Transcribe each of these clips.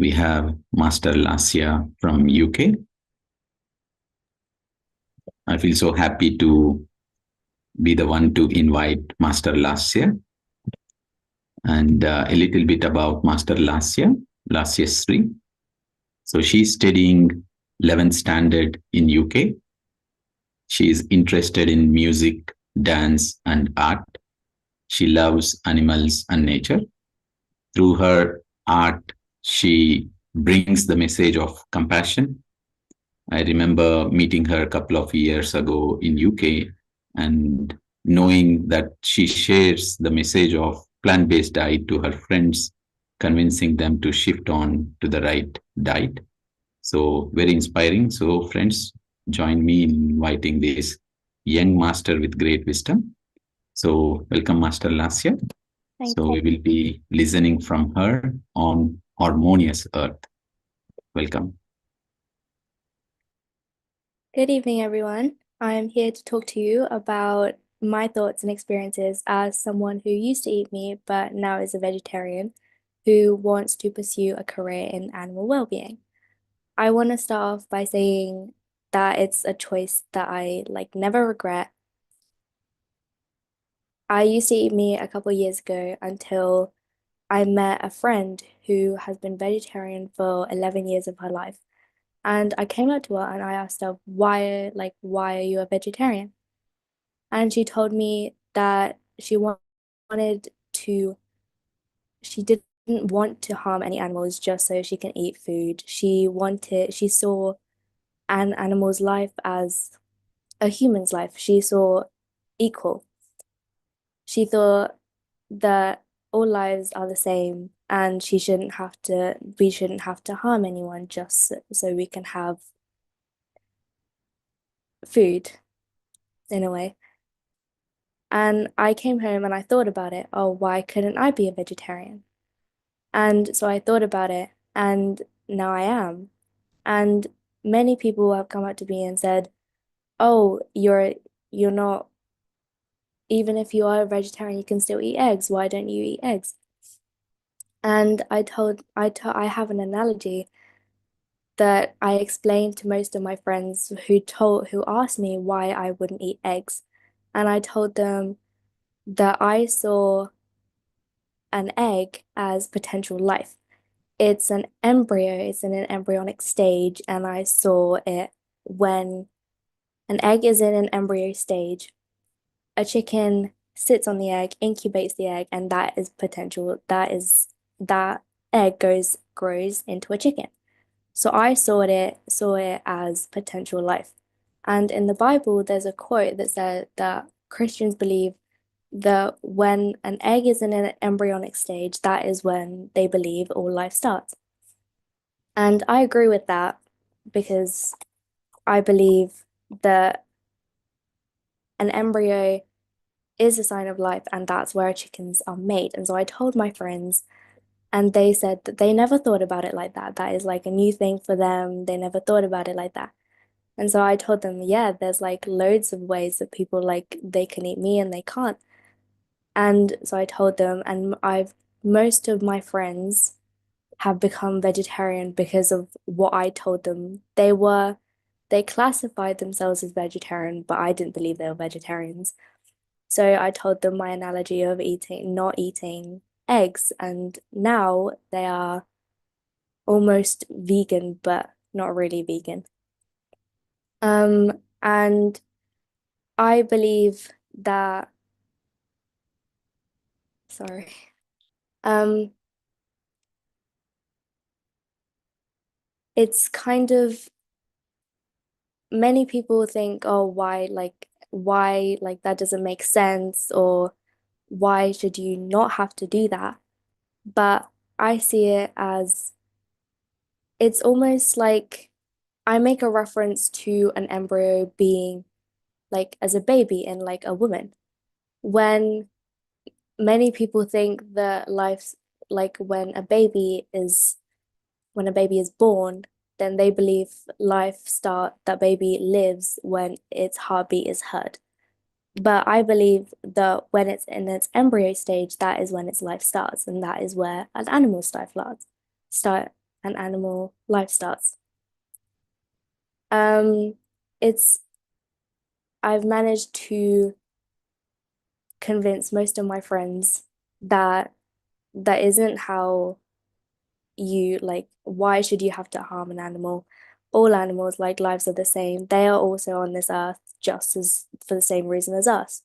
we have Master Laasya from UK. I feel so happy to be the one to invite Master Laasya. And a little bit about Master Laasya, Laasya Sri. So she's studying 11th standard in UK. She is interested in music, dance, and art. She loves animals and nature. Through her art, she brings the message of compassion. I remember meeting her a couple of years ago in UK and knowing that she shares the message of plant-based diet to her friends, convincing them to shift on to the right diet. So very inspiring. So friends, join me in inviting this young master with great wisdom. So welcome, Master Lasya. Thank So we you. will be listening from her on Harmonious Earth. Welcome. Good evening, everyone. I'm here to talk to you about my thoughts and experiences as someone who used to eat meat but now is a vegetarian who wants to pursue a career in animal well-being. I want to start off by saying that it's a choice that I never regret. I used to eat meat a couple years ago until I met a friend who has been vegetarian for 11 years of her life. And I came up to her and I asked her, why are you a vegetarian? And she told me that wanted to, she didn't want to harm any animals just so she can eat food. She saw an animal's life as a human's life. She saw equal. She thought that all lives are the same and we shouldn't have to harm anyone just so we can have food in a way. And I came home and I thought about it. Oh, why couldn't I be a vegetarian? And so I thought about it, and now I am. And many people have come up to me and said, "Oh, you're not, even if you are a vegetarian, you can still eat eggs. Why don't you eat eggs?" And I have an analogy that I explained to most of my friends who asked me why I wouldn't eat eggs. And I told them that I saw an egg as potential life. It's an embryo, it's in an embryonic stage, and I saw it when an egg is in an embryo stage. A chicken sits on the egg, incubates the egg, and that is potential. That egg grows into a chicken. So I saw it as potential life. And in the Bible, there's a quote that said that Christians believe that when an egg is in an embryonic stage, that is when they believe all life starts. And I agree with that because I believe that an embryo is a sign of life and that's where chickens are made. And so I told my friends, and they said that they never thought about it like that. That is like a new thing for them. They never thought about it like that. And so I told them, yeah, there's like loads of ways that people they can eat meat and they can't. And so I told them, and most of my friends have become vegetarian because of what I told them. They classified themselves as vegetarian, but I didn't believe they were vegetarians. So I told them my analogy of not eating eggs, and now they are almost vegan, but not really vegan. And I believe that, sorry, um, it's kind of many people think, oh, why, like that doesn't make sense, or why should you not have to do that? But I see it as it's almost like I make a reference to an embryo being like as a baby and like a woman. When many people think that life's like when a baby is born, then they believe that baby lives when its heartbeat is heard. But I believe that when it's in its embryo stage, that is when its life starts, and that is where an animal's life starts. Start. an animal life starts. Um, it's I've managed to convince most of my friends that that isn't how you like, why should you have to harm an animal? All animals, like lives are the same. They are also on this earth just as for the same reason as us.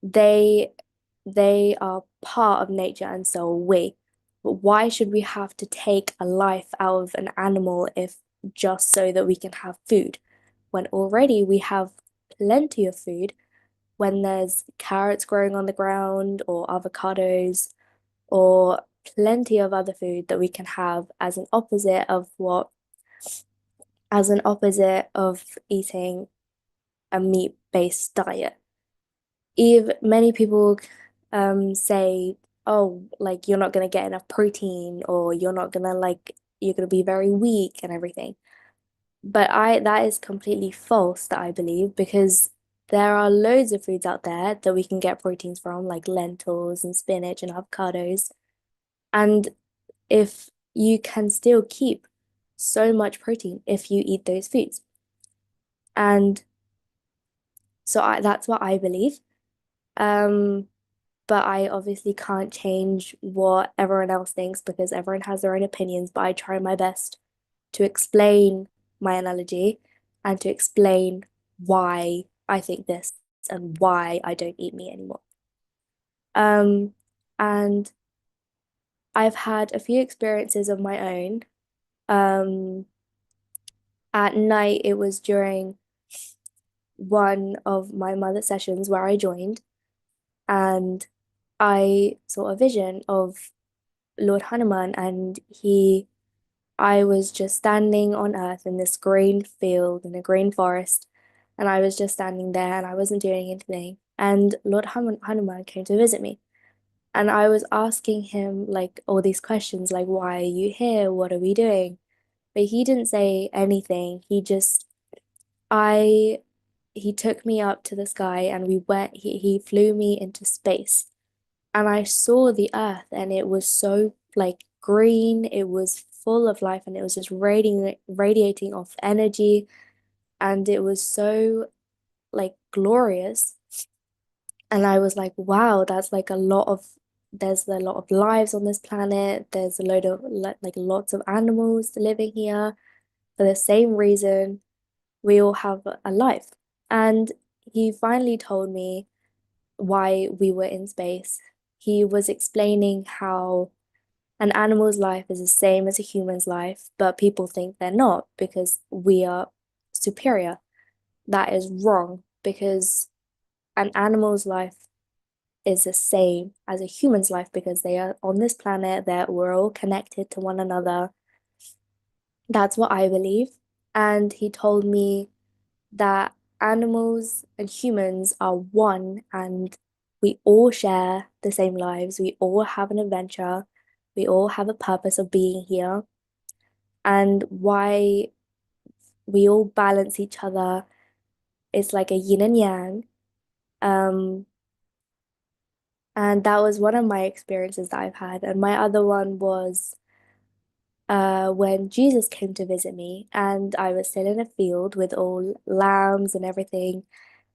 They they are part of nature and so are we. But why should we have to take a life out of an animal if just so that we can have food? When already we have plenty of food, when there's carrots growing on the ground or avocados or plenty of other food that we can have as an opposite of eating a meat-based diet. Even many people say, oh, like you're not gonna get enough protein or you're gonna be very weak and everything. But I that is completely false that I believe because there are loads of foods out there that we can get proteins from, like lentils and spinach and avocados. And if you can still keep so much protein if you eat those foods. And that's what I believe. Um, but I obviously can't change what everyone else thinks because everyone has their own opinions, but I try my best to explain my analogy and to explain why I think this and why I don't eat meat anymore. Um, and I've had a few experiences of my own. Um, at night, it was during one of my mother sessions where I joined, and I saw a vision of Lord Hanuman, and I was just standing on earth in this green field in a green forest, and I was just standing there and I wasn't doing anything. And Lord Hanuman came to visit me, and I was asking him like all these questions, like, why are you here? What are we doing? But he didn't say anything. I, he took me up to the sky and he flew me into space. And I saw the earth and it was so like green, it was full of life and it was just radiating off energy and it was so like glorious. And I was like, wow, there's a lot of lives on this planet. There's a load of like lots of animals living here for the same reason. We all have a life. And he finally told me why we were in space. He was explaining how an animal's life is the same as a human's life, but people think they're not because we are superior. That is wrong because an animal's life is the same as a human's life because they are on this planet, that we're all connected to one another. That's what I believe. And he told me that animals and humans are one and we all share the same lives. We all have an adventure. We all have a purpose of being here and why we all balance each other. It's like a yin and yang. Um, and that was one of my experiences that I've had. And my other one was when Jesus came to visit me, and I was still in a field with all lambs and everything.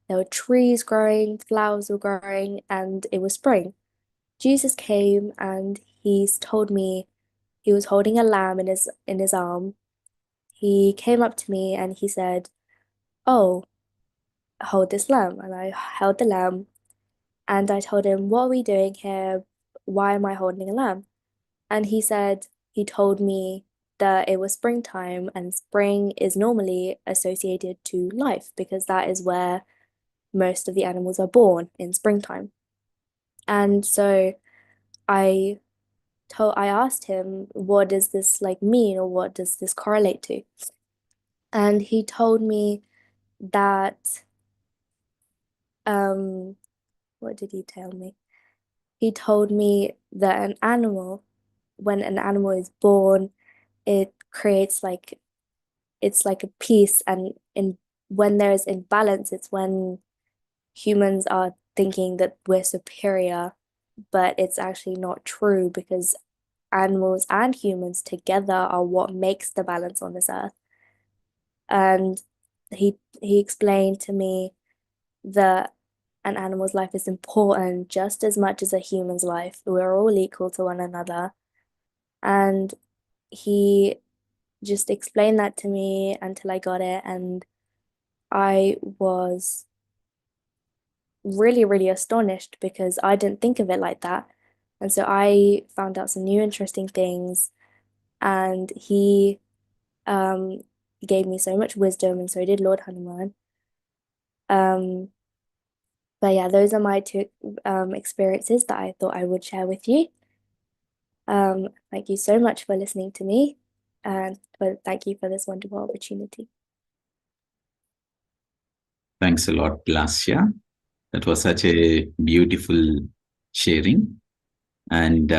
There were trees growing, flowers were growing, and it was spring. Jesus came and he's told me he was holding a lamb in his arm. He came up to me and he said, "Oh, hold this lamb." And I held the lamb and I told him, "What are we doing here? Why am I holding a lamb?" And he told me that it was springtime and spring is normally associated to life because that is where most of the animals are born in springtime. And so I I asked him, what does this like mean or what does this correlate to? And he told me that um what did he tell me? He told me that when an animal is born, it creates like it's like a peace and in when there's imbalance, it's when humans are thinking that we're superior, but it's actually not true because animals and humans together are what makes the balance on this earth. And he explained to me that an animal's life is important just as much as a human's life. We're all equal to one another. And he just explained that to me until I got it. And I was really, really astonished because I didn't think of it like that. And so I found out some new interesting things. And he um, gave me so much wisdom, and so did Lord Hanuman. Um, but yeah, those are my two experiences that I thought I would share with you. Thank you so much for listening to me, and thank you for this wonderful opportunity. Thanks a lot, Laasya. That was such a beautiful sharing. And,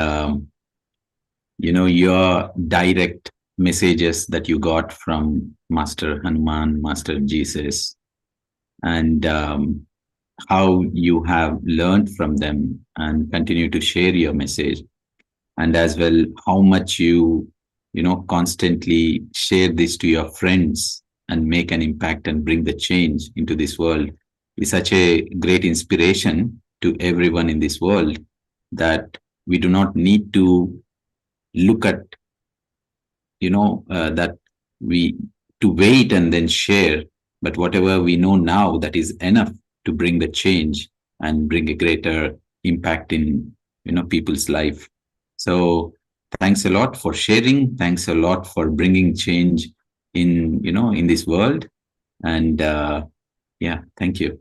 your direct messages that you got from Master Hanuman, Master Jesus, and how you have learned from them and continue to share your message, and as well how much you constantly share this to your friends and make an impact and bring the change into this world is such a great inspiration to everyone in this world, that we do not need to look at that we to wait and then share, but whatever we know now, that is enough to bring the change and bring a greater impact in people's life. So thanks a lot for sharing, thanks a lot for bringing change in this world. And yeah, thank you.